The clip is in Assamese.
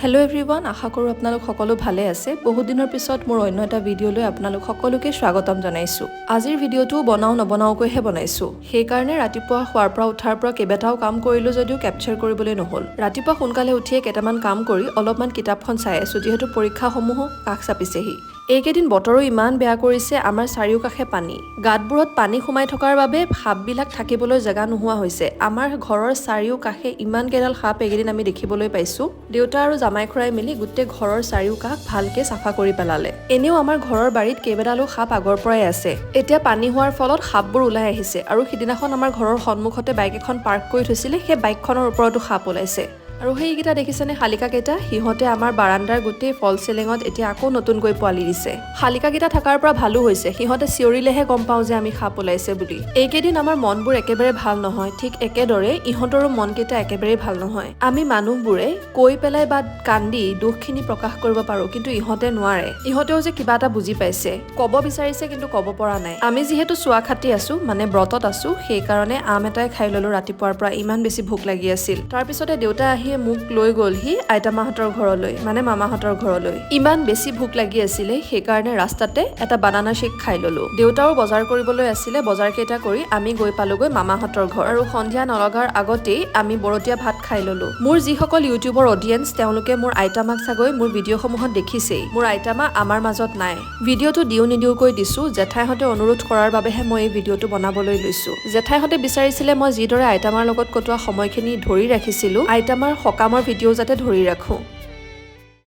হেল্ল' এভৰিৱান, আশা কৰোঁ আপোনালোক সকলো ভালে আছে। বহুত দিনৰ পিছত মোৰ অন্য এটা ভিডিঅ'লৈ আপোনালোক সকলোকে স্বাগতম জনাইছোঁ। আজিৰ ভিডিঅ'টো নবনাওকৈহে বনাইছোঁ। সেইকাৰণে ৰাতিপুৱা শোৱাৰ পৰা উঠাৰ পৰা কেইবাটাও কাম কৰিলোঁ যদিও কেপচাৰ কৰিবলৈ নহ'ল। ৰাতিপুৱা সোনকালে উঠিয়ে কেইটামান কাম কৰি অলপমান কিতাপখন চাই আছোঁ, যিহেতু পৰীক্ষাসমূহো কাষ চাপিছেহি। এইকেইদিন বতৰো ইমান বেয়া কৰিছে, আমাৰ চাৰিওকাষে পানী। গাঁতবোৰত পানী সোমাই থকাৰ বাবে সাপবিলাক থাকিবলৈ জেগা নোহোৱা হৈছে। আমাৰ ঘৰৰ চাৰিওকাষে ইমান কেইডাল সাপ এইকেইদিন আমি দেখিবলৈ পাইছোঁ। দেউতা আৰু জামাই খুৰাই মিলি গোটেই ঘৰৰ চাৰিওকাষ ভালকে চাফা কৰি পেলালে। এনেও আমাৰ ঘৰৰ বাৰীত কেইবাডালো সাপ আগৰ পৰাই আছে। এতিয়া পানী হোৱাৰ ফলত সাপবোৰ ওলাই আহিছে আৰু সিদিনাখন আমাৰ ঘৰৰ সন্মুখতে বাইক এখন পাৰ্ক কৰি থৈছিলে, সেই বাইকখনৰ ওপৰতো সাপ ওলাইছে। আৰু সেইকেইটা দেখিছেনে শালিকাকেইটা? সিহঁতে আমাৰ বাৰাণ্ডাৰ গোটেই ফল চিলিঙত এতিয়া আকৌ নতুনকৈ পোৱালি দিছে। শালিকাকেইটা থকাৰ পৰা ভালো হৈছে, সিহঁতে চিঞৰিলেহে গম পাওঁ যে আমি সাপ ওলাইছে বুলি। এইকেইদিন আমাৰ মনবোৰ একেবাৰে ভাল নহয়, ঠিক একেদৰে ইহঁতৰো মনকেইটা একেবাৰেই ভাল নহয়। আমি মানুহবোৰে কৈ পেলাই বা কান্দি দুখখিনি প্ৰকাশ কৰিব পাৰোঁ, কিন্তু ইহঁতে নোৱাৰে। ইহঁতেও যে কিবা এটা বুজি পাইছে, ক'ব বিচাৰিছে কিন্তু ক'ব পৰা নাই। আমি যিহেতু চোৱা খাটি আছোঁ, মানে ব্ৰতত আছোঁ, সেইকাৰণে আম এটাই খাই ল'লোঁ ৰাতিপুৱাৰ পৰা, ইমান বেছি ভোক লাগি আছিল। তাৰপিছতে দেউতা আহি মোক লৈ গ'লহি আইতামাহঁতৰ ঘৰলৈ, মানে মামাহঁতৰ ঘৰলৈ। ইমান বেছি ভোক লাগি আছিলে, সেইকাৰণে ৰাস্তাতে এটা বানানা শ্বেক খাই ল'লোঁ। দেউতাও বজাৰ কৰিবলৈ আছিলে, বজাৰ কেইটা কৰি আমি গৈ পালোগৈ মামাহঁতৰ ঘৰ। আৰু সন্ধিয়া নলগাৰ আগতেই আমি বৰতীয়া ভাত খাই ল'লোঁ। মোৰ যিসকল ইউটিউবৰ অডিয়েঞ্চ, তেওঁলোকে মোৰ আইতামাক চাগৈ মোৰ ভিডিঅ'সমূহত দেখিছেই। মোৰ আইতামা আমাৰ মাজত নাই। ভিডিঅ'টো দিওঁ নিদিওঁকৈ দিছোঁ, জেঠাইহঁতে অনুৰোধ কৰাৰ বাবেহে মই এই ভিডিঅ'টো বনাবলৈ লৈছোঁ। জেঠাইহঁতে বিচাৰিছিলে মই যিদৰে আইতামাৰ লগত কটোৱা সময়খিনি ধৰি ৰাখিছিলোঁ, আইতামাৰ সকামৰ ভিডিঅ' যাতে ধৰি ৰাখোঁ।